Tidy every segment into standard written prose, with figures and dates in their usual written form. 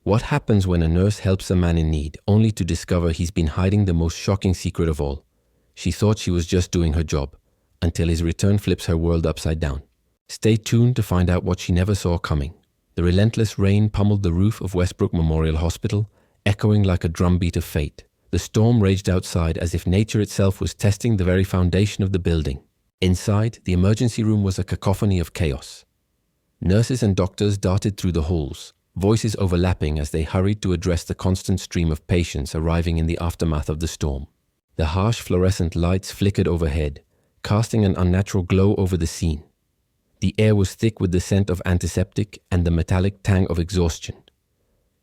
What happens when a nurse helps a man in need, only to discover he's been hiding the most shocking secret of all? She thought she was just doing her job, until his return flips her world upside down. Stay tuned to find out what she never saw coming. The relentless rain pummeled the roof of Westbrook Memorial Hospital, echoing like a drumbeat of fate. The storm raged outside as if nature itself was testing the very foundation of the building. Inside, the emergency room was a cacophony of chaos. Nurses and doctors darted through the halls, voices overlapping as they hurried to address the constant stream of patients arriving in the aftermath of the storm. The harsh fluorescent lights flickered overhead, casting an unnatural glow over the scene. The air was thick with the scent of antiseptic and the metallic tang of exhaustion.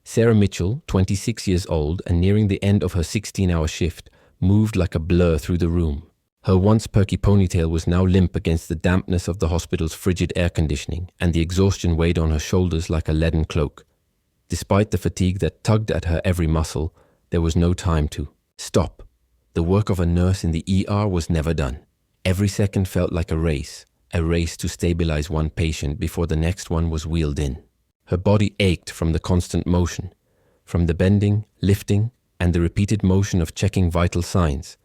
Sarah Mitchell, 26 years old and nearing the end of her 16-hour shift, moved like a blur through the room. Her once perky ponytail was now limp against the dampness of the hospital's frigid air conditioning, and the exhaustion weighed on her shoulders like a leaden cloak. Despite the fatigue that tugged at her every muscle, there was no time to stop. The work of a nurse in the ER was never done. Every second felt like a race to stabilize one patient before the next one was wheeled in. Her body ached from the constant motion, from the bending, lifting, and the repeated motion of checking vital signs.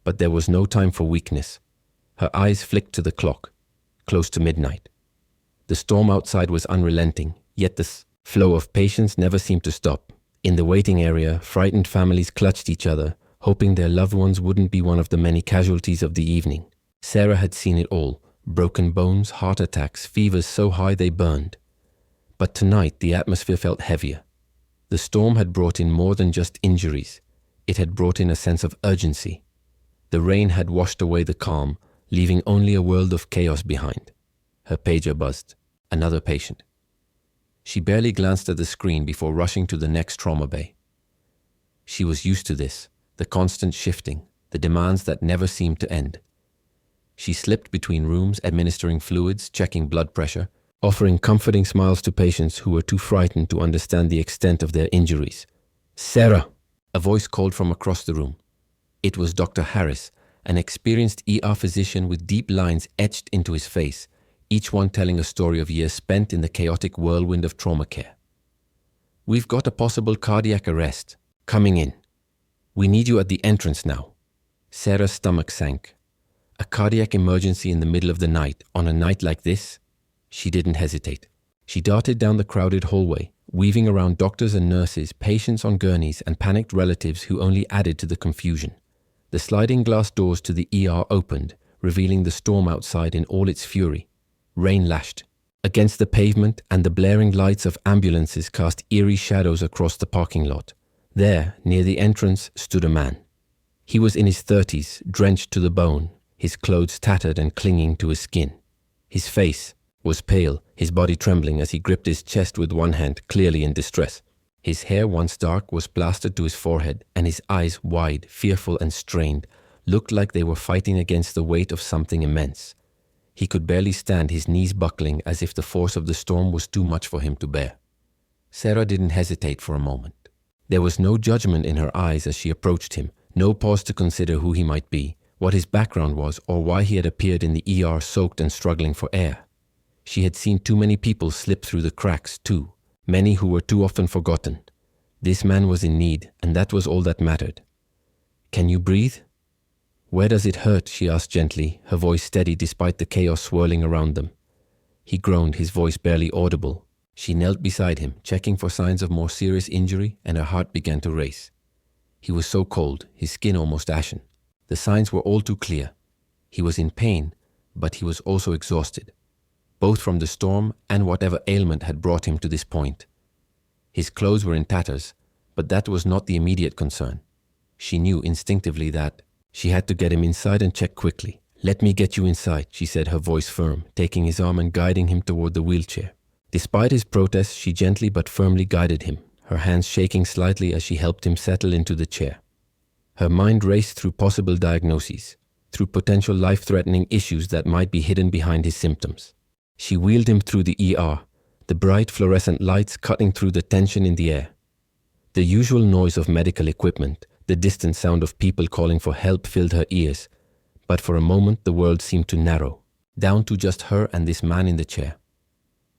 But there was no time for weakness. Her eyes flicked to the clock, close to midnight. The storm outside was unrelenting, yet the flow of patients never seemed to stop. In the waiting area, frightened families clutched each other, hoping their loved ones wouldn't be one of the many casualties of the evening. Sarah had seen it all: broken bones, heart attacks, fevers so high they burned. But tonight the atmosphere felt heavier. The storm had brought in more than just injuries. It had brought in a sense of urgency. The rain had washed away the calm, leaving only a world of chaos behind. Her pager buzzed. Another patient. She barely glanced at the screen before rushing to the next trauma bay. She was used to this, the constant shifting, the demands that never seemed to end. She slipped between rooms, administering fluids, checking blood pressure, offering comforting smiles to patients who were too frightened to understand the extent of their injuries. "Sarah!" A voice called from across the room. It was Dr. Harris, an experienced ER physician with deep lines etched into his face, each one telling a story of years spent in the chaotic whirlwind of trauma care. "We've got a possible cardiac arrest. Coming in. We need you at the entrance now." Sarah's stomach sank. A cardiac emergency in the middle of the night, on a night like this? She didn't hesitate. She darted down the crowded hallway, weaving around doctors and nurses, patients on gurneys, and panicked relatives who only added to the confusion. The sliding glass doors to the ER opened, revealing the storm outside in all its fury. Rain lashed against the pavement, and the blaring lights of ambulances cast eerie shadows across the parking lot. There, near the entrance, stood a man. He was in his 30s, drenched to the bone, his clothes tattered and clinging to his skin. His face was pale, his body trembling as he gripped his chest with one hand, clearly in distress. His hair, once dark, was plastered to his forehead, and his eyes, wide, fearful and strained, looked like they were fighting against the weight of something immense. He could barely stand, his knees buckling as if the force of the storm was too much for him to bear. Sarah didn't hesitate for a moment. There was no judgment in her eyes as she approached him, no pause to consider who he might be, what his background was, or why he had appeared in the ER soaked and struggling for air. She had seen too many people slip through the cracks too, many who were too often forgotten. This man was in need, and that was all that mattered. "Can you breathe?" "Where does it hurt?" she asked gently, her voice steady despite the chaos swirling around them. He groaned, his voice barely audible. She knelt beside him, checking for signs of more serious injury, and her heart began to race. He was so cold, his skin almost ashen. The signs were all too clear. He was in pain, but he was also exhausted, both from the storm and whatever ailment had brought him to this point. His clothes were in tatters, but that was not the immediate concern. She knew instinctively that she had to get him inside and check quickly. "Let me get you inside," she said, her voice firm, taking his arm and guiding him toward the wheelchair. Despite his protest, she gently but firmly guided him, her hands shaking slightly as she helped him settle into the chair. Her mind raced through possible diagnoses, through potential life-threatening issues that might be hidden behind his symptoms. She wheeled him through the ER, the bright fluorescent lights cutting through the tension in the air. The usual noise of medical equipment, the distant sound of people calling for help filled her ears, but for a moment the world seemed to narrow, down to just her and this man in the chair.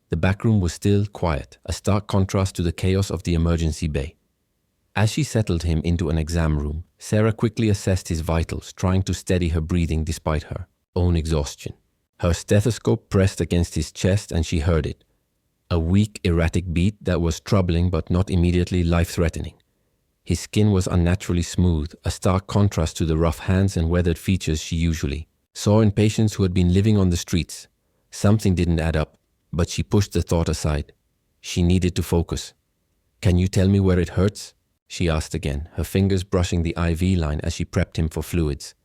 The back room was still, quiet, a stark contrast to the chaos of the emergency bay. As she settled him into an exam room, Sarah quickly assessed his vitals, trying to steady her breathing despite her own exhaustion. Her stethoscope pressed against his chest and she heard it. A weak, erratic beat that was troubling but not immediately life-threatening. His skin was unnaturally smooth, a stark contrast to the rough hands and weathered features she usually saw in patients who had been living on the streets. Something didn't add up, but she pushed the thought aside. She needed to focus. "Can you tell me where it hurts?" she asked again, her fingers brushing the IV line as she prepped him for fluids.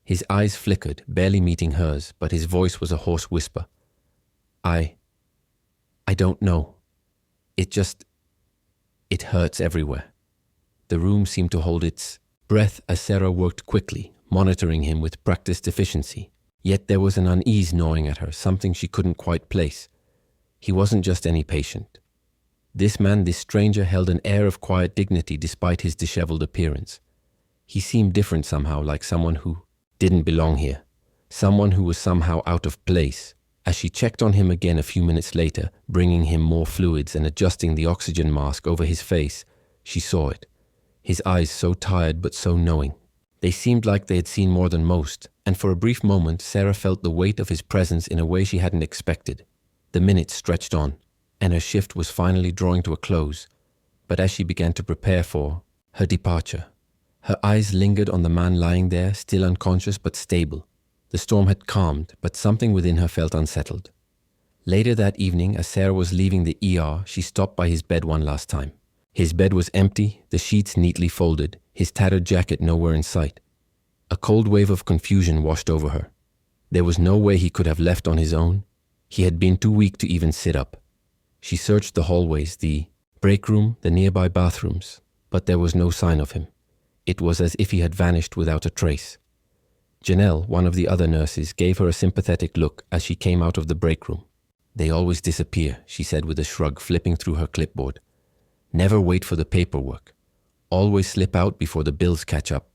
His eyes flickered, barely meeting hers, but his voice was a hoarse whisper. I don't know. It hurts everywhere." The room seemed to hold its breath as Sarah worked quickly, monitoring him with practiced efficiency. Yet there was an unease gnawing at her, something she couldn't quite place. He wasn't just any patient. This man, this stranger, held an air of quiet dignity despite his disheveled appearance. He seemed different somehow, like someone who didn't belong here, someone who was somehow out of place. As she checked on him again a few minutes later, bringing him more fluids and adjusting the oxygen mask over his face, she saw it. His eyes so tired but so knowing. They seemed like they had seen more than most, and for a brief moment Sarah felt the weight of his presence in a way she hadn't expected. The minutes stretched on, and her shift was finally drawing to a close. But as she began to prepare for her departure, her eyes lingered on the man lying there, still unconscious but stable. The storm had calmed, but something within her felt unsettled. Later that evening, as Sarah was leaving the ER, she stopped by his bed one last time. His bed was empty, the sheets neatly folded, his tattered jacket nowhere in sight. A cold wave of confusion washed over her. There was no way he could have left on his own. He had been too weak to even sit up. She searched the hallways, the break room, the nearby bathrooms, but there was no sign of him. It was as if he had vanished without a trace. Janelle, one of the other nurses, gave her a sympathetic look as she came out of the break room. "They always disappear," she said with a shrug, flipping through her clipboard. "Never wait for the paperwork. Always slip out before the bills catch up."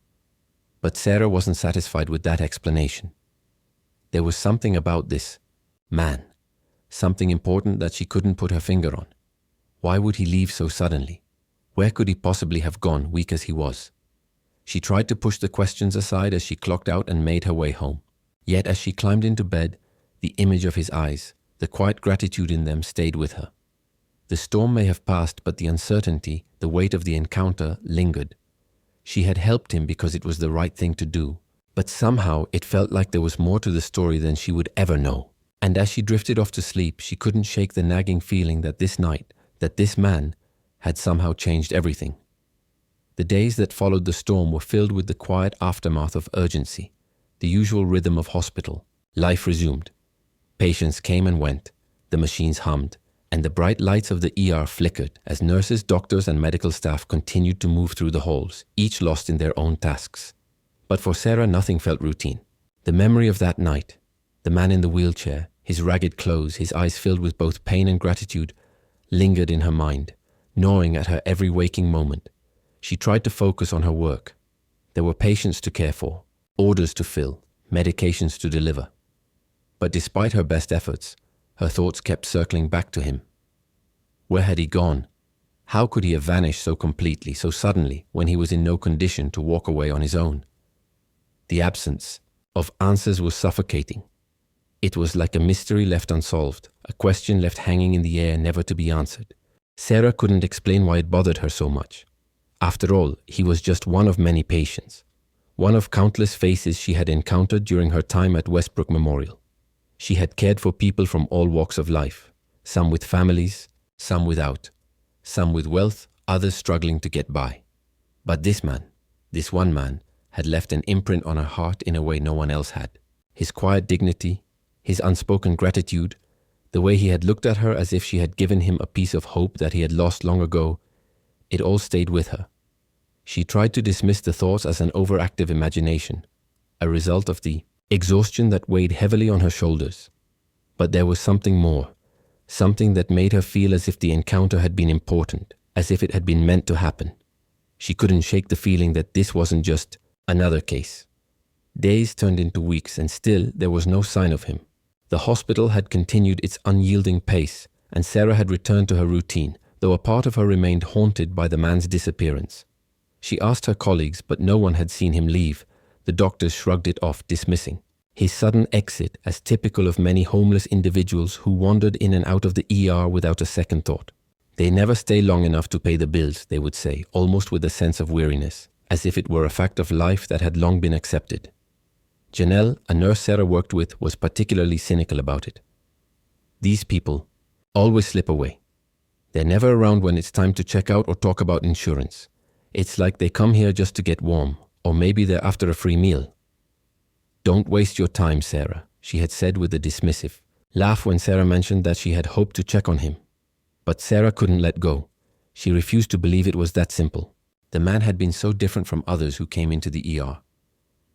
But Sarah wasn't satisfied with that explanation. There was something about this man, something important that she couldn't put her finger on. Why would he leave so suddenly? Where could he possibly have gone, weak as he was? She tried to push the questions aside as she clocked out and made her way home. Yet as she climbed into bed, the image of his eyes, the quiet gratitude in them, stayed with her. The storm may have passed, but the uncertainty, the weight of the encounter, lingered. She had helped him because it was the right thing to do, but somehow it felt like there was more to the story than she would ever know. And as she drifted off to sleep, she couldn't shake the nagging feeling that this night, that this man, had somehow changed everything. The days that followed the storm were filled with the quiet aftermath of urgency, the usual rhythm of hospital. Life resumed. Patients came and went, the machines hummed, and the bright lights of the ER flickered as nurses, doctors, and medical staff continued to move through the halls, each lost in their own tasks. But for Sarah, nothing felt routine. The memory of that night, the man in the wheelchair, his ragged clothes, his eyes filled with both pain and gratitude, lingered in her mind, gnawing at her every waking moment. She tried to focus on her work. There were patients to care for, orders to fill, medications to deliver. But despite her best efforts, her thoughts kept circling back to him. Where had he gone? How could he have vanished so completely, so suddenly, when he was in no condition to walk away on his own? The absence of answers was suffocating. It was like a mystery left unsolved, a question left hanging in the air, never to be answered. Sarah couldn't explain why it bothered her so much. After all, he was just one of many patients, one of countless faces she had encountered during her time at Westbrook Memorial. She had cared for people from all walks of life, some with families, some without, some with wealth, others struggling to get by. But this man, this one man, had left an imprint on her heart in a way no one else had. His quiet dignity, his unspoken gratitude, the way he had looked at her as if she had given him a piece of hope that he had lost long ago, it all stayed with her. She tried to dismiss the thoughts as an overactive imagination, a result of the exhaustion that weighed heavily on her shoulders. But there was something more, something that made her feel as if the encounter had been important, as if it had been meant to happen. She couldn't shake the feeling that this wasn't just another case. Days turned into weeks, and still there was no sign of him. The hospital had continued its unyielding pace, and Sarah had returned to her routine, though a part of her remained haunted by the man's disappearance. She asked her colleagues, but no one had seen him leave. The doctors shrugged it off, dismissing his sudden exit as typical of many homeless individuals who wandered in and out of the ER without a second thought. They never stay long enough to pay the bills, they would say, almost with a sense of weariness, as if it were a fact of life that had long been accepted. Janelle, a nurse Sarah worked with, was particularly cynical about it. These people always slip away. They're never around when it's time to check out or talk about insurance. It's like they come here just to get warm, or maybe they're after a free meal. Don't waste your time, Sarah, she had said with a dismissive laugh when Sarah mentioned that she had hoped to check on him. But Sarah couldn't let go. She refused to believe it was that simple. The man had been so different from others who came into the ER.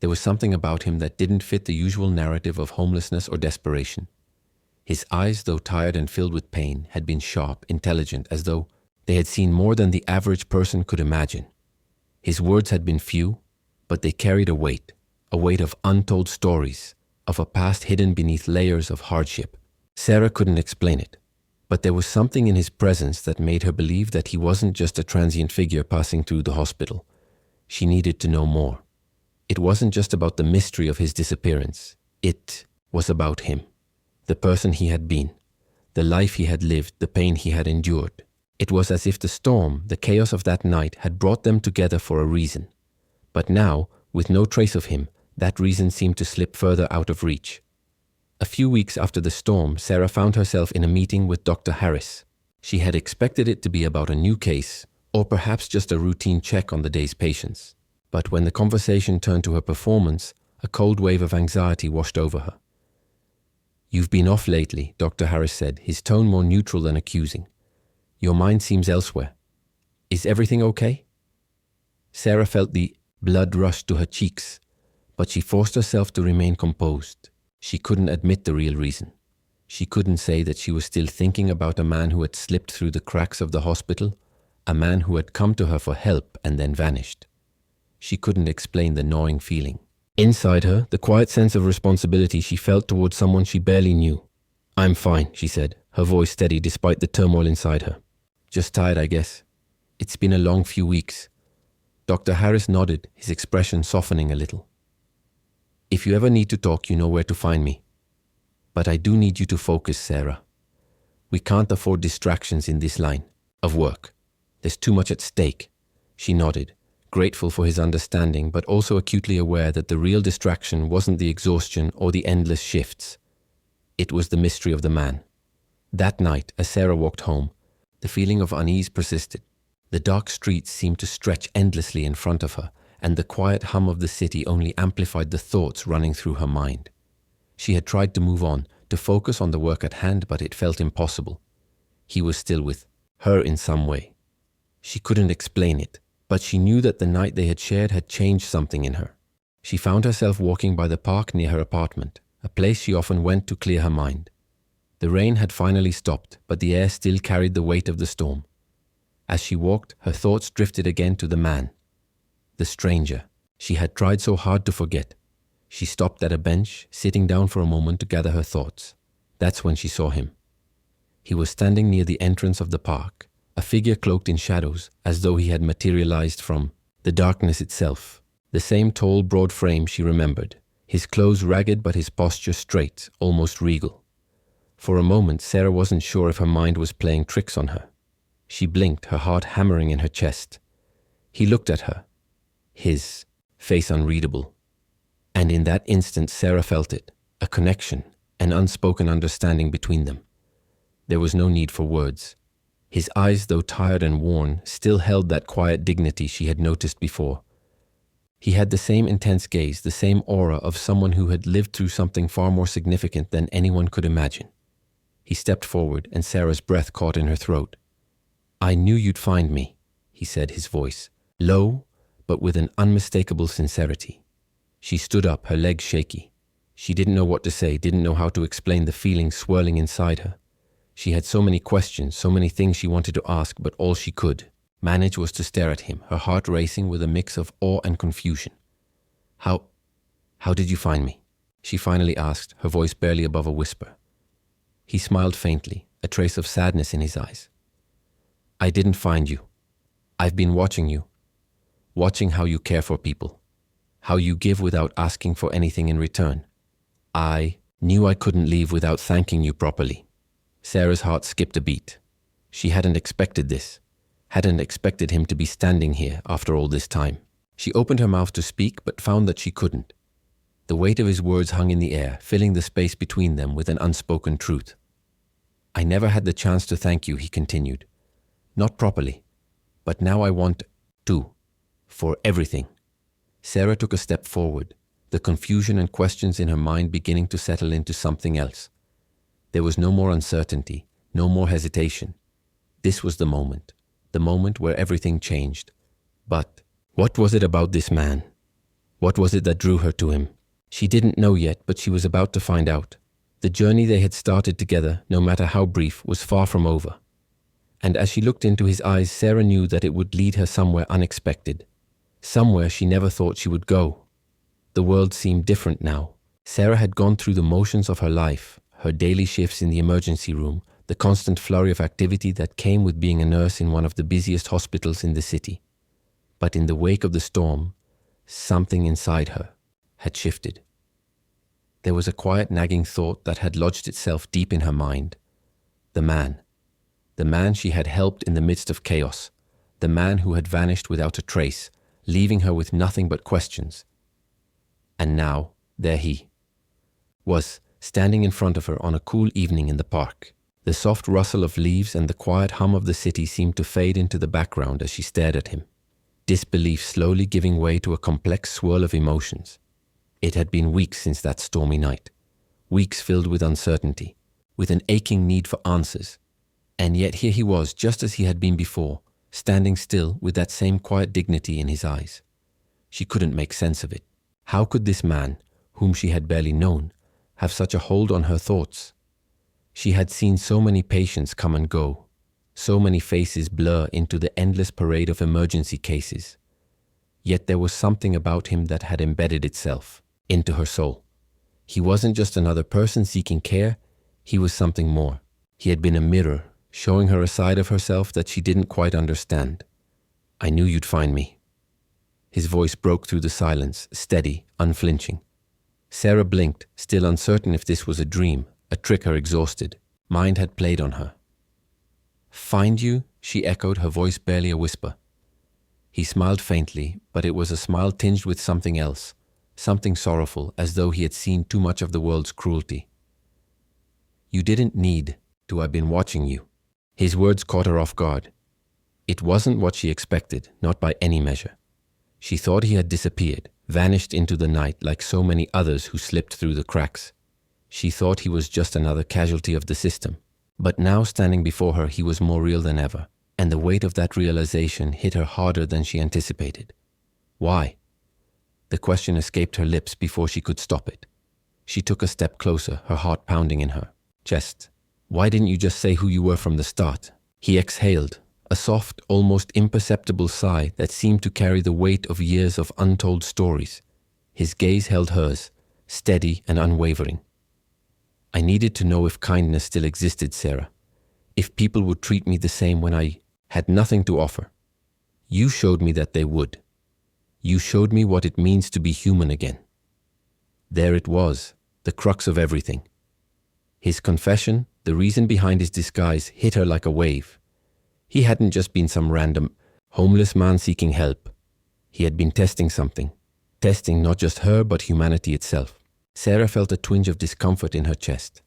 There was something about him that didn't fit the usual narrative of homelessness or desperation. His eyes, though tired and filled with pain, had been sharp, intelligent, as though they had seen more than the average person could imagine. His words had been few, but they carried a weight of untold stories, of a past hidden beneath layers of hardship. Sarah couldn't explain it, but there was something in his presence that made her believe that he wasn't just a transient figure passing through the hospital. She needed to know more. It wasn't just about the mystery of his disappearance. It was about him, the person he had been, the life he had lived, the pain he had endured. It was as if the storm, the chaos of that night had brought them together for a reason. But now, with no trace of him, that reason seemed to slip further out of reach. A few weeks after the storm, Sarah found herself in a meeting with Dr. Harris. She had expected it to be about a new case, or perhaps just a routine check on the day's patients. But when the conversation turned to her performance, a cold wave of anxiety washed over her. "You've been off lately," Dr. Harris said, his tone more neutral than accusing. "Your mind seems elsewhere. Is everything okay?" Sarah felt the blood rush to her cheeks, but she forced herself to remain composed. She couldn't admit the real reason. She couldn't say that she was still thinking about a man who had slipped through the cracks of the hospital, a man who had come to her for help and then vanished. She couldn't explain the gnawing feeling inside her, the quiet sense of responsibility she felt towards someone she barely knew. "I'm fine," she said, her voice steady despite the turmoil inside her. "Just tired, I guess. It's been a long few weeks." Dr. Harris nodded, his expression softening a little. "If you ever need to talk, you know where to find me. But I do need you to focus, Sarah. We can't afford distractions in this line of work. There's too much at stake." She nodded, grateful for his understanding, but also acutely aware that the real distraction wasn't the exhaustion or the endless shifts. It was the mystery of the man. That night, as Sarah walked home, the feeling of unease persisted. The dark streets seemed to stretch endlessly in front of her, and the quiet hum of the city only amplified the thoughts running through her mind. She had tried to move on, to focus on the work at hand, but it felt impossible. He was still with her in some way. She couldn't explain it, but she knew that the night they had shared had changed something in her. She found herself walking by the park near her apartment, a place she often went to clear her mind. The rain had finally stopped, but the air still carried the weight of the storm. As she walked, her thoughts drifted again to the man, the stranger she had tried so hard to forget. She stopped at a bench, sitting down for a moment to gather her thoughts. That's when she saw him. He was standing near the entrance of the park, a figure cloaked in shadows, as though he had materialized from the darkness itself. The same tall, broad frame she remembered, his clothes ragged but his posture straight, almost regal. For a moment, Sarah wasn't sure if her mind was playing tricks on her. She blinked, her heart hammering in her chest. He looked at her, his face unreadable. And in that instant, Sarah felt it, a connection, an unspoken understanding between them. There was no need for words. His eyes, though tired and worn, still held that quiet dignity she had noticed before. He had the same intense gaze, the same aura of someone who had lived through something far more significant than anyone could imagine. He stepped forward, and Sarah's breath caught in her throat. "I knew you'd find me," he said, his voice low, but with an unmistakable sincerity. She stood up, her legs shaky. She didn't know what to say, didn't know how to explain the feeling swirling inside her. She had so many questions, so many things she wanted to ask, but all she could manage was to stare at him, her heart racing with a mix of awe and confusion. How did you find me?" she finally asked, her voice barely above a whisper. He smiled faintly, a trace of sadness in his eyes. I didn't find you. I've been watching you. Watching how you care for people. How you give without asking for anything in return. I knew I couldn't leave without thanking you properly. Sarah's heart skipped a beat. She hadn't expected this. Hadn't expected him to be standing here after all this time. She opened her mouth to speak, but found that she couldn't. The weight of his words hung in the air, filling the space between them with an unspoken truth. I never had the chance to thank you, he continued. Not properly. But now I want to. For everything. Sarah took a step forward, the confusion and questions in her mind beginning to settle into something else. There was no more uncertainty, no more hesitation. This was the moment where everything changed. But what was it about this man? What was it that drew her to him? She didn't know yet, but she was about to find out. The journey they had started together, no matter how brief, was far from over. And as she looked into his eyes, Sarah knew that it would lead her somewhere unexpected. Somewhere she never thought she would go. The world seemed different now. Sarah had gone through the motions of her life, her daily shifts in the emergency room, the constant flurry of activity that came with being a nurse in one of the busiest hospitals in the city. But in the wake of the storm, something inside her had shifted. There was a quiet nagging thought that had lodged itself deep in her mind. The man she had helped in the midst of chaos, the man who had vanished without a trace, leaving her with nothing but questions. And now, there he was, standing in front of her on a cool evening in the park. The soft rustle of leaves and the quiet hum of the city seemed to fade into the background as she stared at him, disbelief slowly giving way to a complex swirl of emotions. It had been weeks since that stormy night, weeks filled with uncertainty, with an aching need for answers. And yet here he was, just as he had been before, standing still with that same quiet dignity in his eyes. She couldn't make sense of it. How could this man, whom she had barely known, have such a hold on her thoughts? She had seen so many patients come and go, so many faces blur into the endless parade of emergency cases. Yet there was something about him that had embedded itself into her soul. He wasn't just another person seeking care, he was something more. He had been a mirror, showing her a side of herself that she didn't quite understand. I knew you'd find me. His voice broke through the silence, steady, unflinching. Sarah blinked, still uncertain if this was a dream, a trick her exhausted mind had played on her. Find you? She echoed, her voice barely a whisper. He smiled faintly, but it was a smile tinged with something else, something sorrowful, as though he had seen too much of the world's cruelty. You didn't need to. I've been watching you. His words caught her off guard. It wasn't what she expected, not by any measure. She thought he had disappeared, vanished into the night like so many others who slipped through the cracks. She thought he was just another casualty of the system. But now, standing before her, he was more real than ever, and the weight of that realization hit her harder than she anticipated. Why? The question escaped her lips before she could stop it. She took a step closer, her heart pounding in her chest. Why didn't you just say who you were from the start? He exhaled, a soft, almost imperceptible sigh that seemed to carry the weight of years of untold stories. His gaze held hers, steady and unwavering. I needed to know if kindness still existed, Sarah. If people would treat me the same when I had nothing to offer. You showed me that they would. You showed me what it means to be human again. There it was, the crux of everything. His confession, the reason behind his disguise, hit her like a wave. He hadn't just been some random, homeless man seeking help. He had been testing something. Testing not just her, but humanity itself. Sarah felt a twinge of discomfort in her chest.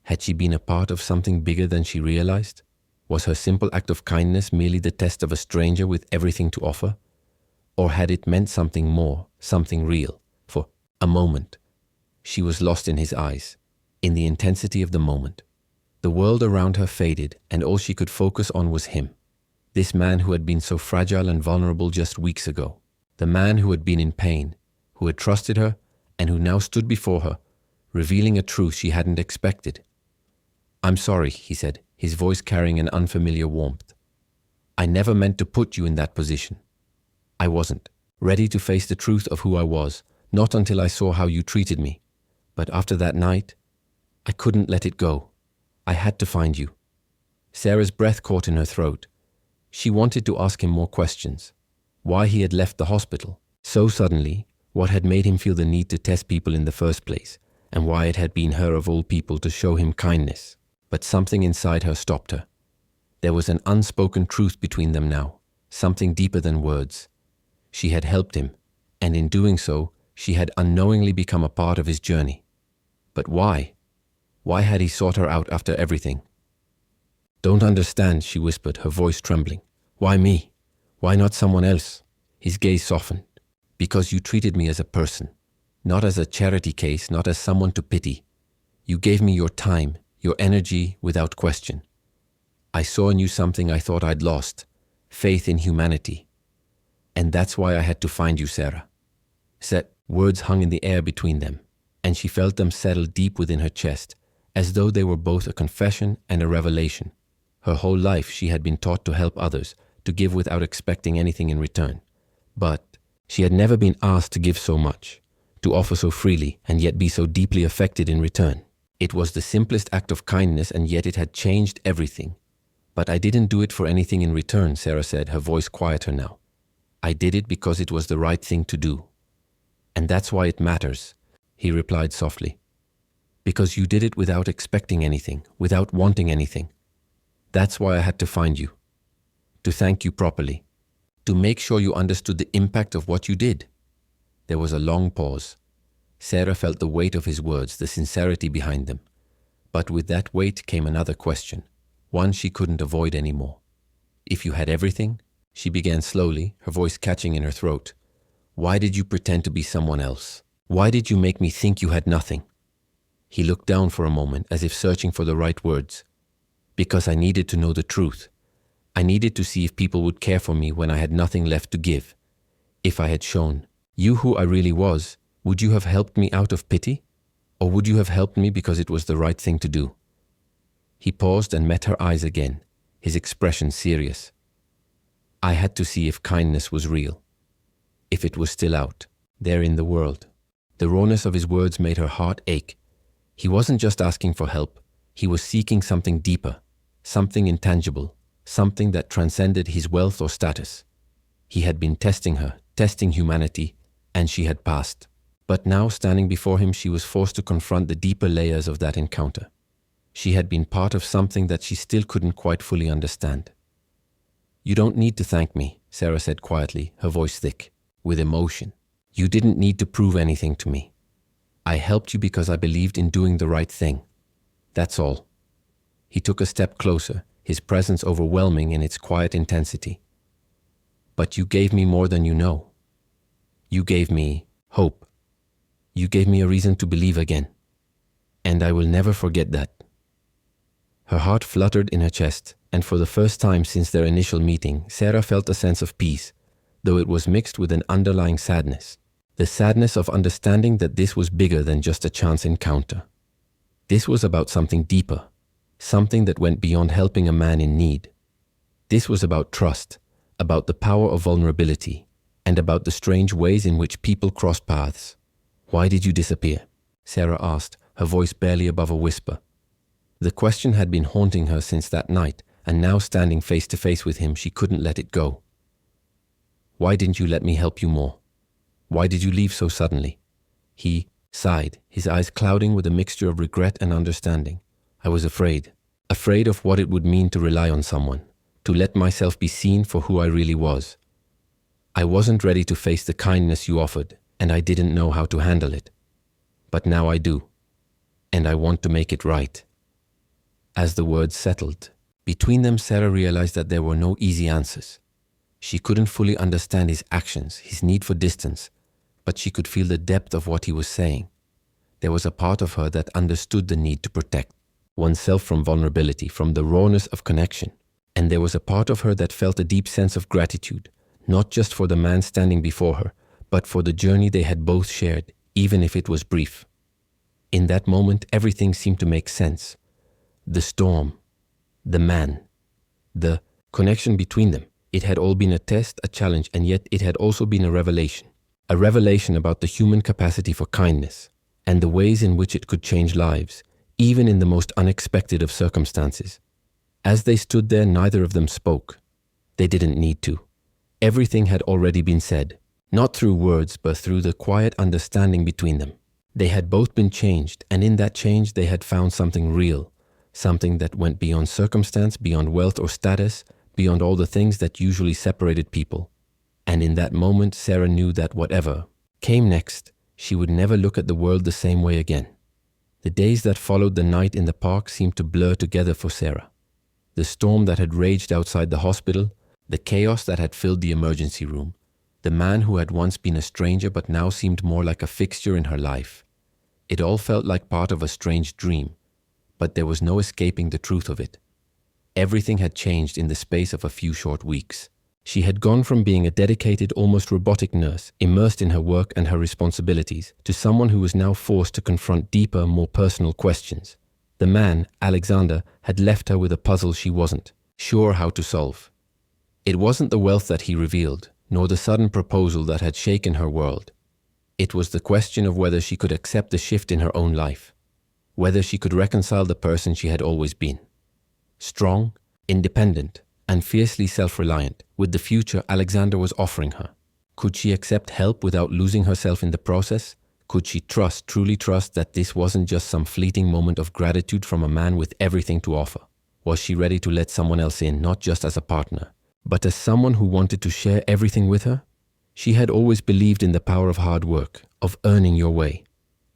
Had she been a part of something bigger than she realized? Was her simple act of kindness merely the test of a stranger with everything to offer? Or had it meant something more, something real? For a moment, she was lost in his eyes, in the intensity of the moment. The world around her faded, and all she could focus on was him. This man who had been so fragile and vulnerable just weeks ago. The man who had been in pain, who had trusted her, and who now stood before her, revealing a truth she hadn't expected. I'm sorry, he said, his voice carrying an unfamiliar warmth. I never meant to put you in that position. I wasn't ready to face the truth of who I was, not until I saw how you treated me. But after that night, I couldn't let it go. I had to find you. Sarah's breath caught in her throat. She wanted to ask him more questions. Why he had left the hospital so suddenly, what had made him feel the need to test people in the first place, and why it had been her of all people to show him kindness. But something inside her stopped her. There was an unspoken truth between them now, something deeper than words. She had helped him, and in doing so, she had unknowingly become a part of his journey. But why? Why had he sought her out after everything? "Don't understand," she whispered, her voice trembling. "Why me? Why not someone else?" His gaze softened. "Because you treated me as a person, not as a charity case, not as someone to pity. You gave me your time, your energy, without question. I saw in you something I thought I'd lost, faith in humanity. And that's why I had to find you, Sarah." Words hung in the air between them, and she felt them settle deep within her chest, as though they were both a confession and a revelation. Her whole life she had been taught to help others, to give without expecting anything in return. But she had never been asked to give so much, to offer so freely, and yet be so deeply affected in return. It was the simplest act of kindness, and yet it had changed everything. "But I didn't do it for anything in return," Sarah said, her voice quieter now. "I did it because it was the right thing to do. And that's why it matters," he replied softly. "Because you did it without expecting anything, without wanting anything. That's why I had to find you. To thank you properly. To make sure you understood the impact of what you did." There was a long pause. Sarah felt the weight of his words, the sincerity behind them. But with that weight came another question, one she couldn't avoid anymore. "If you had everything," she began slowly, her voice catching in her throat, "why did you pretend to be someone else? Why did you make me think you had nothing?" He looked down for a moment, as if searching for the right words. "Because I needed to know the truth. I needed to see if people would care for me when I had nothing left to give. If I had shown you who I really was, would you have helped me out of pity? Or would you have helped me because it was the right thing to do?" He paused and met her eyes again, his expression serious. "I had to see if kindness was real. If it was still out there in the world." The rawness of his words made her heart ache. He wasn't just asking for help. He was seeking something deeper, something intangible, something that transcended his wealth or status. He had been testing her, testing humanity, and she had passed. But now, standing before him, she was forced to confront the deeper layers of that encounter. She had been part of something that she still couldn't quite fully understand. "You don't need to thank me," Sarah said quietly, her voice thick, with emotion. "You didn't need to prove anything to me. I helped you because I believed in doing the right thing. That's all." He took a step closer, his presence overwhelming in its quiet intensity. "But you gave me more than you know. You gave me hope. You gave me a reason to believe again. And I will never forget that." Her heart fluttered in her chest, and for the first time since their initial meeting, Sarah felt a sense of peace, though it was mixed with an underlying sadness. The sadness of understanding that this was bigger than just a chance encounter. This was about something deeper, something that went beyond helping a man in need. This was about trust, about the power of vulnerability, and about the strange ways in which people cross paths. "Why did you disappear?" Sarah asked, her voice barely above a whisper. The question had been haunting her since that night, and now standing face to face with him, she couldn't let it go. "Why didn't you let me help you more? Why did you leave so suddenly?" He sighed, his eyes clouding with a mixture of regret and understanding. "I was afraid of what it would mean to rely on someone, to let myself be seen for who I really was. I wasn't ready to face the kindness you offered, and I didn't know how to handle it. But now I do, and I want to make it right." As the words settled, between them Sarah realized that there were no easy answers. She couldn't fully understand his actions, his need for distance, but she could feel the depth of what he was saying. There was a part of her that understood the need to protect oneself from vulnerability, from the rawness of connection. And there was a part of her that felt a deep sense of gratitude, not just for the man standing before her, but for the journey they had both shared, even if it was brief. In that moment, everything seemed to make sense. The storm, the man, the connection between them. It had all been a test, a challenge, and yet it had also been a revelation about the human capacity for kindness, and the ways in which it could change lives, even in the most unexpected of circumstances. As they stood there, neither of them spoke. They didn't need to. Everything had already been said, not through words, but through the quiet understanding between them. They had both been changed, and in that change they had found something real, something that went beyond circumstance, beyond wealth or status, beyond all the things that usually separated people. And in that moment, Sarah knew that whatever came next, she would never look at the world the same way again. The days that followed the night in the park seemed to blur together for Sarah. The storm that had raged outside the hospital, the chaos that had filled the emergency room, the man who had once been a stranger but now seemed more like a fixture in her life. It all felt like part of a strange dream, but there was no escaping the truth of it. Everything had changed in the space of a few short weeks. She had gone from being a dedicated, almost robotic nurse, immersed in her work and her responsibilities, to someone who was now forced to confront deeper, more personal questions. The man, Alexander, had left her with a puzzle she wasn't sure how to solve. It wasn't the wealth that he revealed, nor the sudden proposal that had shaken her world. It was the question of whether she could accept the shift in her own life, whether she could reconcile the person she had always been. Strong, independent, and fiercely self-reliant, with the future Alexander was offering her. Could she accept help without losing herself in the process? Could she truly trust that this wasn't just some fleeting moment of gratitude from a man with everything to offer? Was she ready to let someone else in, not just as a partner, but as someone who wanted to share everything with her? She had always believed in the power of hard work, of earning your way.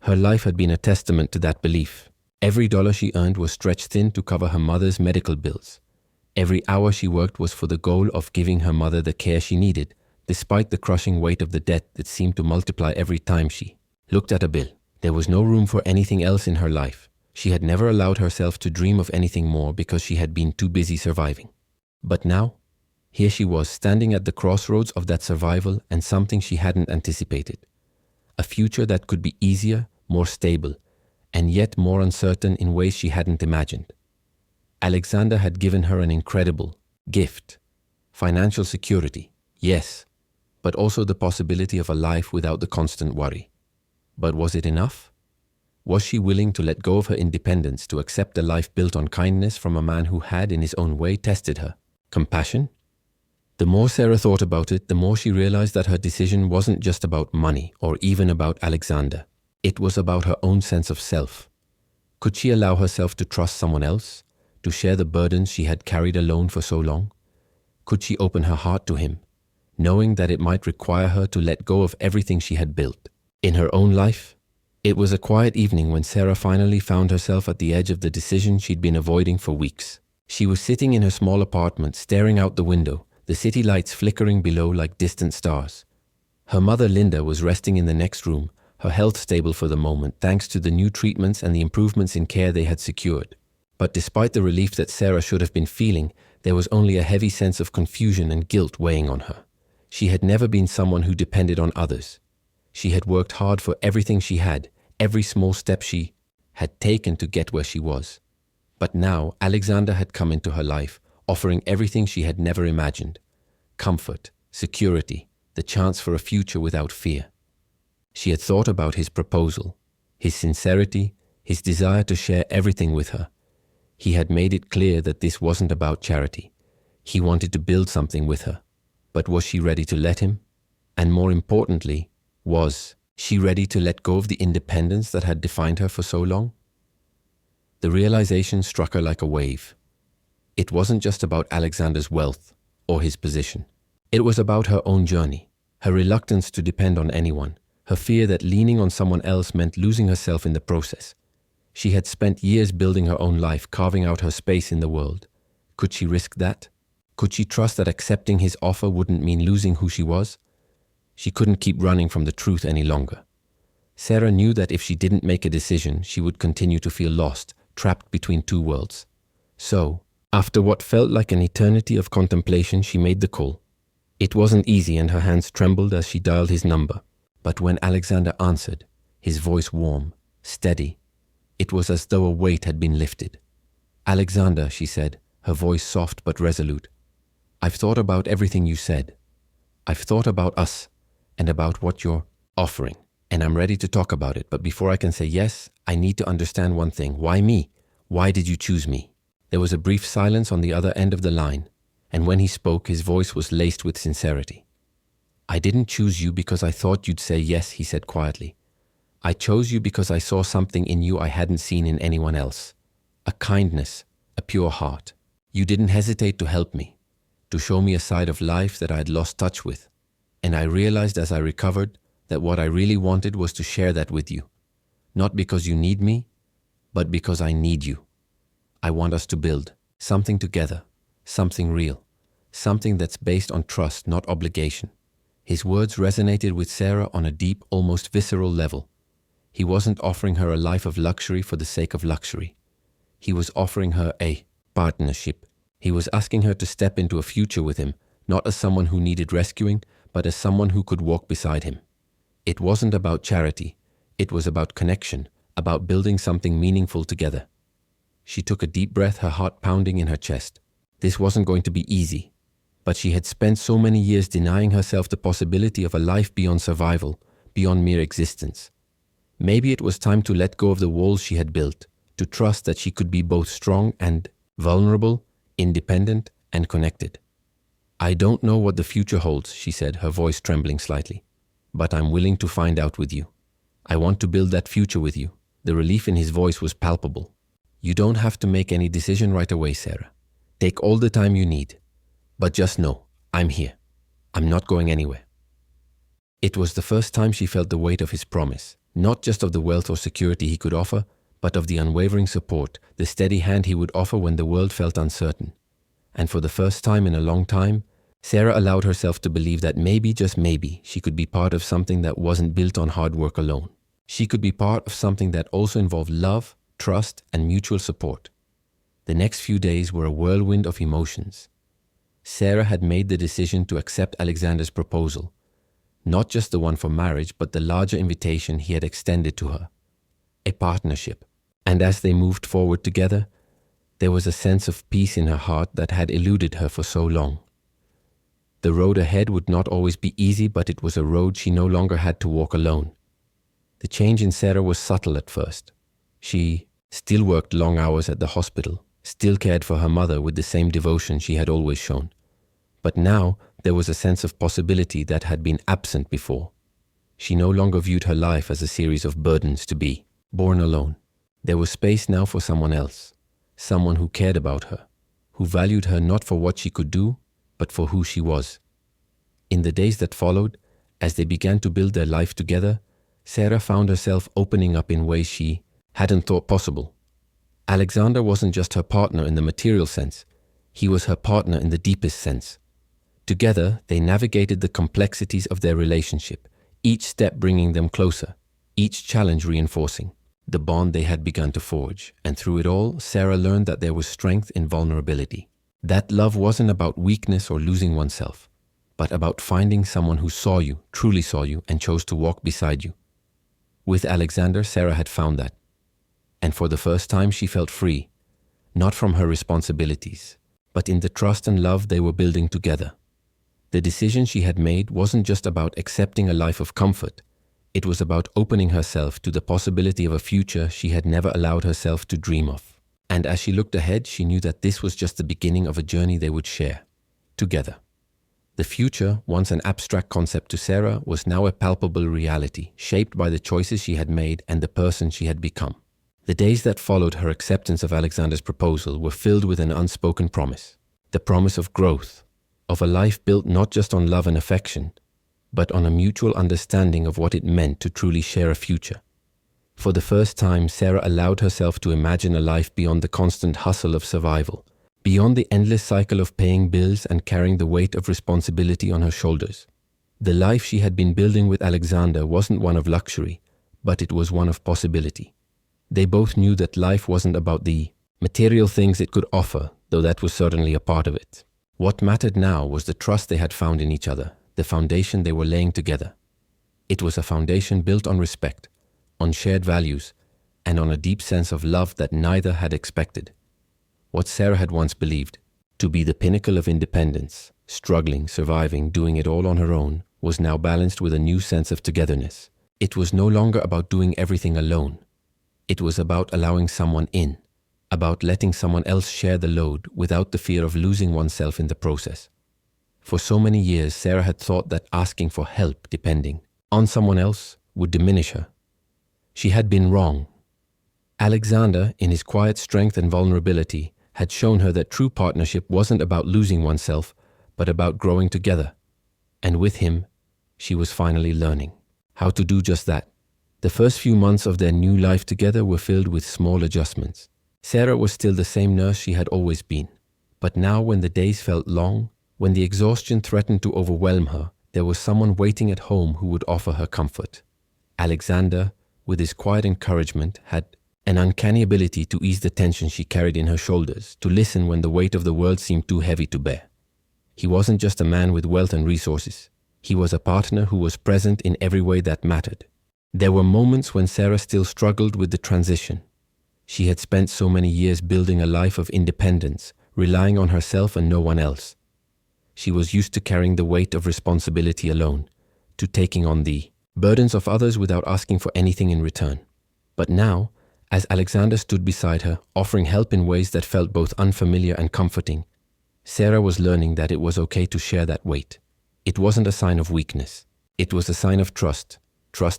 Her life had been a testament to that belief. Every dollar she earned was stretched thin to cover her mother's medical bills. Every hour she worked was for the goal of giving her mother the care she needed, despite the crushing weight of the debt that seemed to multiply every time she looked at a bill. There was no room for anything else in her life. She had never allowed herself to dream of anything more because she had been too busy surviving. But now, here she was standing at the crossroads of that survival and something she hadn't anticipated. A future that could be easier, more stable, and yet more uncertain in ways she hadn't imagined. Alexander had given her an incredible gift. Financial security, yes, but also the possibility of a life without the constant worry. But was it enough? Was she willing to let go of her independence to accept a life built on kindness from a man who had, in his own way, tested her? Compassion? The more Sarah thought about it, the more she realized that her decision wasn't just about money or even about Alexander. It was about her own sense of self. Could she allow herself to trust someone else, to share the burdens she had carried alone for so long? Could she open her heart to him, knowing that it might require her to let go of everything she had built? In her own life, it was a quiet evening when Sarah finally found herself at the edge of the decision she'd been avoiding for weeks. She was sitting in her small apartment, staring out the window, the city lights flickering below like distant stars. Her mother, Linda, was resting in the next room, her health stable for the moment thanks to the new treatments and the improvements in care they had secured. But despite the relief that Sarah should have been feeling, there was only a heavy sense of confusion and guilt weighing on her. She had never been someone who depended on others. She had worked hard for everything she had, every small step she had taken to get where she was. But now Alexander had come into her life, offering everything she had never imagined: comfort, security, the chance for a future without fear. She had thought about his proposal, his sincerity, his desire to share everything with her. He had made it clear that this wasn't about charity. He wanted to build something with her. But was she ready to let him? And more importantly, was she ready to let go of the independence that had defined her for so long? The realization struck her like a wave. It wasn't just about Alexander's wealth or his position. It was about her own journey, her reluctance to depend on anyone, her fear that leaning on someone else meant losing herself in the process. She had spent years building her own life, carving out her space in the world. Could she risk that? Could she trust that accepting his offer wouldn't mean losing who she was? She couldn't keep running from the truth any longer. Sarah knew that if she didn't make a decision, she would continue to feel lost, trapped between two worlds. So, after what felt like an eternity of contemplation, she made the call. It wasn't easy and her hands trembled as she dialed his number. But when Alexander answered, his voice warm, steady, it was as though a weight had been lifted. "Alexander," she said, her voice soft but resolute, "I've thought about everything you said. I've thought about us and about what you're offering, and I'm ready to talk about it. But before I can say yes, I need to understand one thing. Why me? Why did you choose me?" There was a brief silence on the other end of the line, and when he spoke, his voice was laced with sincerity. "I didn't choose you because I thought you'd say yes," he said quietly. "I chose you because I saw something in you I hadn't seen in anyone else. A kindness, a pure heart. You didn't hesitate to help me, to show me a side of life that I had lost touch with. And I realized as I recovered that what I really wanted was to share that with you. Not because you need me, but because I need you. I want us to build something together, something real, something that's based on trust, not obligation." His words resonated with Sarah on a deep, almost visceral level. He wasn't offering her a life of luxury for the sake of luxury. He was offering her a partnership. He was asking her to step into a future with him, not as someone who needed rescuing, but as someone who could walk beside him. It wasn't about charity. It was about connection, about building something meaningful together. She took a deep breath, her heart pounding in her chest. This wasn't going to be easy, but she had spent so many years denying herself the possibility of a life beyond survival, beyond mere existence. Maybe it was time to let go of the walls she had built, to trust that she could be both strong and vulnerable, independent and connected. "I don't know what the future holds," she said, her voice trembling slightly, "but I'm willing to find out with you. I want to build that future with you." The relief in his voice was palpable. "You don't have to make any decision right away, Sarah. Take all the time you need. But just know, I'm here. I'm not going anywhere." It was the first time she felt the weight of his promise, not just of the wealth or security he could offer, but of the unwavering support, the steady hand he would offer when the world felt uncertain. And for the first time in a long time, Sarah allowed herself to believe that maybe, just maybe, she could be part of something that wasn't built on hard work alone. She could be part of something that also involved love, trust, and mutual support. The next few days were a whirlwind of emotions. Sarah had made the decision to accept Alexander's proposal, not just the one for marriage, but the larger invitation he had extended to her, a partnership. And as they moved forward together, there was a sense of peace in her heart that had eluded her for so long. The road ahead would not always be easy, but it was a road she no longer had to walk alone. The change in Sarah was subtle at first. She still worked long hours at the hospital, still cared for her mother with the same devotion she had always shown. But now there was a sense of possibility that had been absent before. She no longer viewed her life as a series of burdens to be borne alone. There was space now for someone else, someone who cared about her, who valued her not for what she could do, but for who she was. In the days that followed, as they began to build their life together, Sarah found herself opening up in ways she hadn't thought possible. Alexander wasn't just her partner in the material sense, he was her partner in the deepest sense. Together, they navigated the complexities of their relationship, each step bringing them closer, each challenge reinforcing the bond they had begun to forge. And through it all, Sarah learned that there was strength in vulnerability. That love wasn't about weakness or losing oneself, but about finding someone who saw you, truly saw you, and chose to walk beside you. With Alexander, Sarah had found that. And for the first time, she felt free, not from her responsibilities, but in the trust and love they were building together. The decision she had made wasn't just about accepting a life of comfort. It was about opening herself to the possibility of a future she had never allowed herself to dream of. And as she looked ahead, she knew that this was just the beginning of a journey they would share, together. The future, once an abstract concept to Sarah, was now a palpable reality, shaped by the choices she had made and the person she had become. The days that followed her acceptance of Alexander's proposal were filled with an unspoken promise. The promise of growth, of a life built not just on love and affection, but on a mutual understanding of what it meant to truly share a future. For the first time, Sarah allowed herself to imagine a life beyond the constant hustle of survival, beyond the endless cycle of paying bills and carrying the weight of responsibility on her shoulders. The life she had been building with Alexander wasn't one of luxury, but it was one of possibility. They both knew that life wasn't about the material things it could offer, though that was certainly a part of it. What mattered now was the trust they had found in each other, the foundation they were laying together. It was a foundation built on respect, on shared values, and on a deep sense of love that neither had expected. What Sarah had once believed to be the pinnacle of independence, struggling, surviving, doing it all on her own, was now balanced with a new sense of togetherness. It was no longer about doing everything alone. It was about allowing someone in, about letting someone else share the load without the fear of losing oneself in the process. For so many years, Sarah had thought that asking for help, depending on someone else, would diminish her. She had been wrong. Alexander, in his quiet strength and vulnerability, had shown her that true partnership wasn't about losing oneself, but about growing together. And with him, she was finally learning how to do just that. The first few months of their new life together were filled with small adjustments. Sarah was still the same nurse she had always been. But now, when the days felt long, when the exhaustion threatened to overwhelm her, there was someone waiting at home who would offer her comfort. Alexander, with his quiet encouragement, had an uncanny ability to ease the tension she carried in her shoulders, to listen when the weight of the world seemed too heavy to bear. He wasn't just a man with wealth and resources. He was a partner who was present in every way that mattered. There were moments when Sarah still struggled with the transition. She had spent so many years building a life of independence, relying on herself and no one else. She was used to carrying the weight of responsibility alone, to taking on the burdens of others without asking for anything in return. But now, as Alexander stood beside her, offering help in ways that felt both unfamiliar and comforting, Sarah was learning that it was okay to share that weight. It wasn't a sign of weakness. It was a sign of trust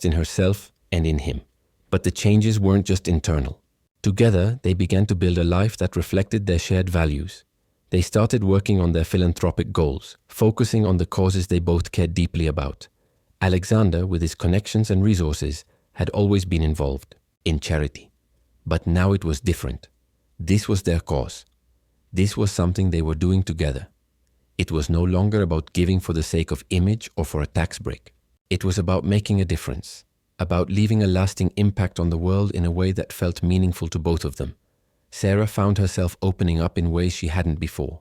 in herself and in him. But the changes weren't just internal. Together, they began to build a life that reflected their shared values. They started working on their philanthropic goals, focusing on the causes they both cared deeply about. Alexander, with his connections and resources, had always been involved in charity. But now it was different. This was their cause. This was something they were doing together. It was no longer about giving for the sake of image or for a tax break. It was about making a difference, about leaving a lasting impact on the world in a way that felt meaningful to both of them. Sarah found herself opening up in ways she hadn't before.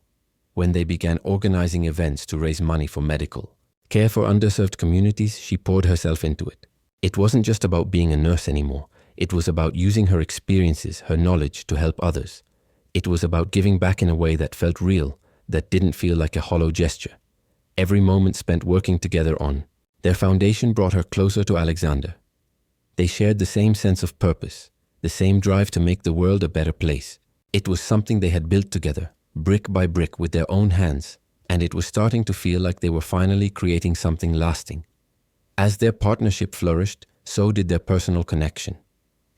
When they began organizing events to raise money for medical care for underserved communities, she poured herself into it. It wasn't just about being a nurse anymore. It was about using her experiences, her knowledge to help others. It was about giving back in a way that felt real, that didn't feel like a hollow gesture. Every moment spent working together on their foundation brought her closer to Alexander. They shared the same sense of purpose, the same drive to make the world a better place. It was something they had built together, brick by brick with their own hands, and it was starting to feel like they were finally creating something lasting. As their partnership flourished, so did their personal connection.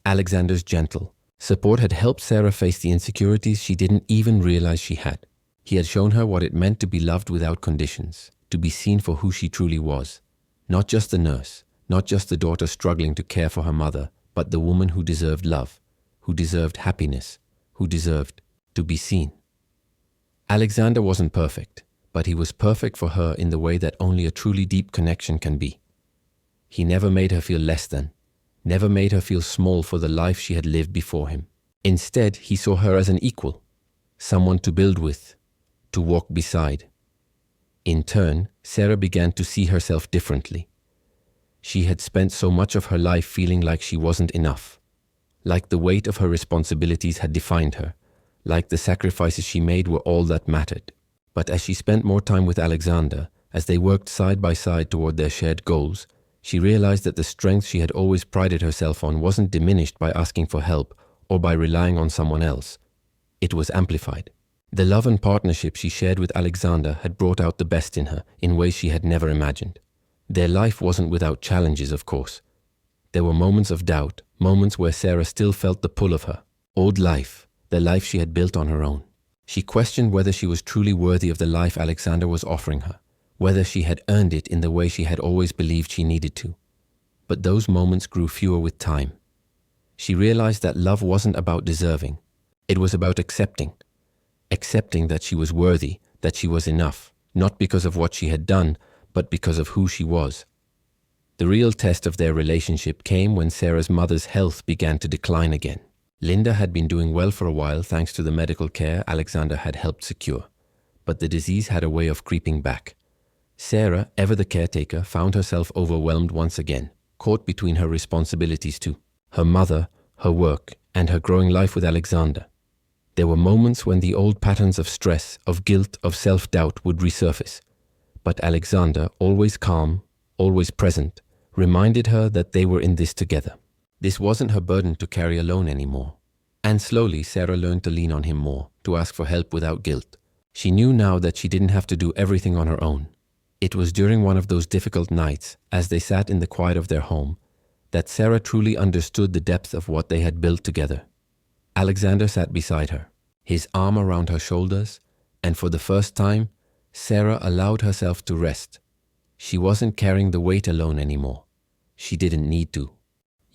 Alexander's gentle support had helped Sarah face the insecurities she didn't even realize she had. He had shown her what it meant to be loved without conditions, to be seen for who she truly was. Not just the nurse, not just the daughter struggling to care for her mother, but the woman who deserved love, who deserved happiness, who deserved to be seen. Alexander wasn't perfect, but he was perfect for her in the way that only a truly deep connection can be. He never made her feel less than, never made her feel small for the life she had lived before him. Instead, he saw her as an equal, someone to build with, to walk beside. In turn, Sarah began to see herself differently. She had spent so much of her life feeling like she wasn't enough, like the weight of her responsibilities had defined her, like the sacrifices she made were all that mattered. But as she spent more time with Alexander, as they worked side by side toward their shared goals, she realized that the strength she had always prided herself on wasn't diminished by asking for help or by relying on someone else. It was amplified. The love and partnership she shared with Alexander had brought out the best in her in ways she had never imagined. Their life wasn't without challenges, of course. There were moments of doubt, moments where Sarah still felt the pull of her old life, the life she had built on her own. She questioned whether she was truly worthy of the life Alexander was offering her, whether she had earned it in the way she had always believed she needed to. But those moments grew fewer with time. She realized that love wasn't about deserving. It was about accepting that she was worthy, that she was enough, not because of what she had done, but because of who she was. The real test of their relationship came when Sarah's mother's health began to decline again. Linda had been doing well for a while thanks to the medical care Alexander had helped secure, but the disease had a way of creeping back. Sarah, ever the caretaker, found herself overwhelmed once again, caught between her responsibilities too, her mother, her work, and her growing life with Alexander. There were moments when the old patterns of stress, of guilt, of self-doubt would resurface, but Alexander, always calm, always present, reminded her that they were in this together. This wasn't her burden to carry alone anymore. And slowly, Sarah learned to lean on him more, to ask for help without guilt. She knew now that she didn't have to do everything on her own. It was during one of those difficult nights, as they sat in the quiet of their home, that Sarah truly understood the depth of what they had built together. Alexander sat beside her, his arm around her shoulders, and for the first time, Sarah allowed herself to rest. She wasn't carrying the weight alone anymore. She didn't need to.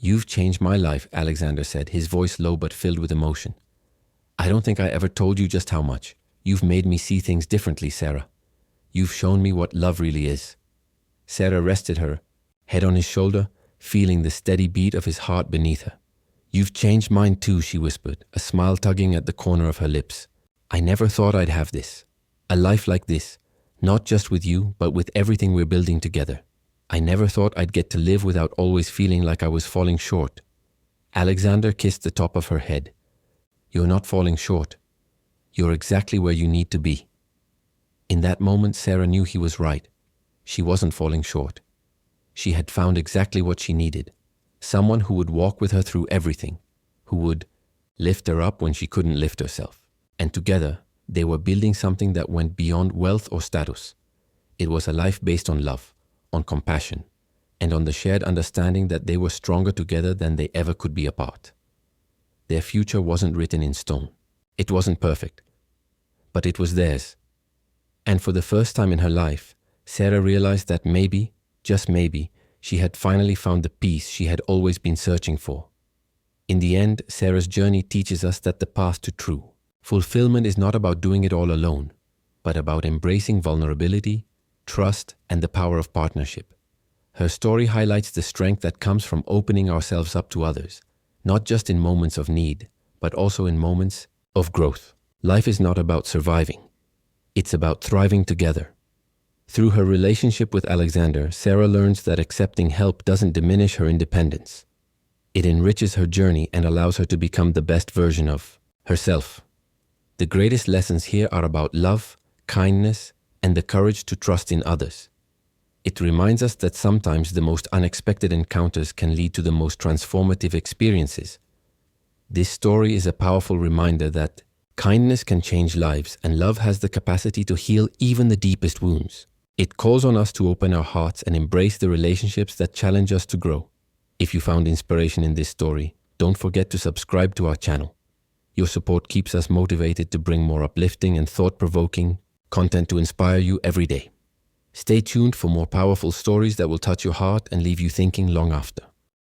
"You've changed my life," Alexander said, his voice low but filled with emotion. "I don't think I ever told you just how much. You've made me see things differently, Sarah. You've shown me what love really is." Sarah rested her head on his shoulder, feeling the steady beat of his heart beneath her. "You've changed mine too," she whispered, a smile tugging at the corner of her lips. "I never thought I'd have this. A life like this, not just with you, but with everything we're building together. I never thought I'd get to live without always feeling like I was falling short." Alexander kissed the top of her head. "You're not falling short. You're exactly where you need to be." In that moment, Sarah knew he was right. She wasn't falling short. She had found exactly what she needed. Someone who would walk with her through everything, who would lift her up when she couldn't lift herself. And together, they were building something that went beyond wealth or status. It was a life based on love, on compassion, and on the shared understanding that they were stronger together than they ever could be apart. Their future wasn't written in stone. It wasn't perfect, but it was theirs. And for the first time in her life, Sarah realized that maybe, just maybe, she had finally found the peace she had always been searching for. In the end, Sarah's journey teaches us that the path to true fulfillment is not about doing it all alone, but about embracing vulnerability, trust, and the power of partnership. Her story highlights the strength that comes from opening ourselves up to others, not just in moments of need, but also in moments of growth. Life is not about surviving. It's about thriving together. Through her relationship with Alexander, Sarah learns that accepting help doesn't diminish her independence. It enriches her journey and allows her to become the best version of herself. The greatest lessons here are about love, kindness, and the courage to trust in others. It reminds us that sometimes the most unexpected encounters can lead to the most transformative experiences. This story is a powerful reminder that kindness can change lives and love has the capacity to heal even the deepest wounds. It calls on us to open our hearts and embrace the relationships that challenge us to grow. If you found inspiration in this story, don't forget to subscribe to our channel. Your support keeps us motivated to bring more uplifting and thought-provoking content to inspire you every day. Stay tuned for more powerful stories that will touch your heart and leave you thinking long after.